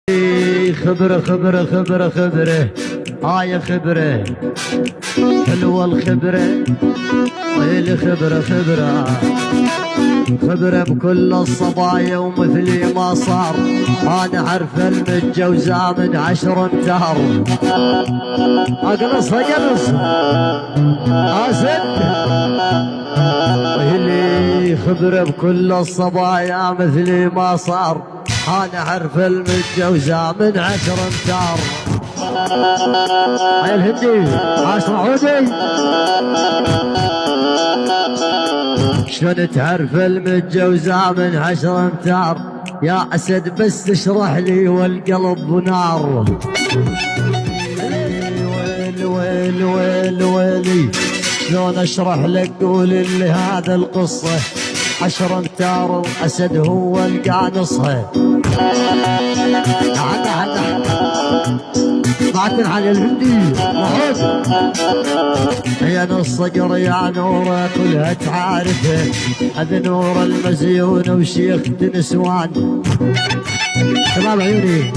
خبرة خبرة خبرة خبرة هاي خبرة حلوة الخبرة ويلي خبرة خبرة خبرة بكل الصبايا ومثلي ما صار أنا عارف المتجوزة من 10 امتار أقنصها قنص أسد ويلي خبرة بكل الصبايا مثلي ما صار أنا عارف المتجوزة من 10 امتار هاي الهندي عاشر عودي شلون تعرف المتجوزة من 10 امتار يا أسد بس اشرح لي والقلب نار ويلي ويلي ويلي ويلي شلون اشرح لك قول لي هذا القصة 10 امتار وأسد هو القانصها بعتن على الهندي وحوش يا نص صقر يا نورة كلها تعارفه هذا نور المزيون وشيخ نسوان شباب عيوني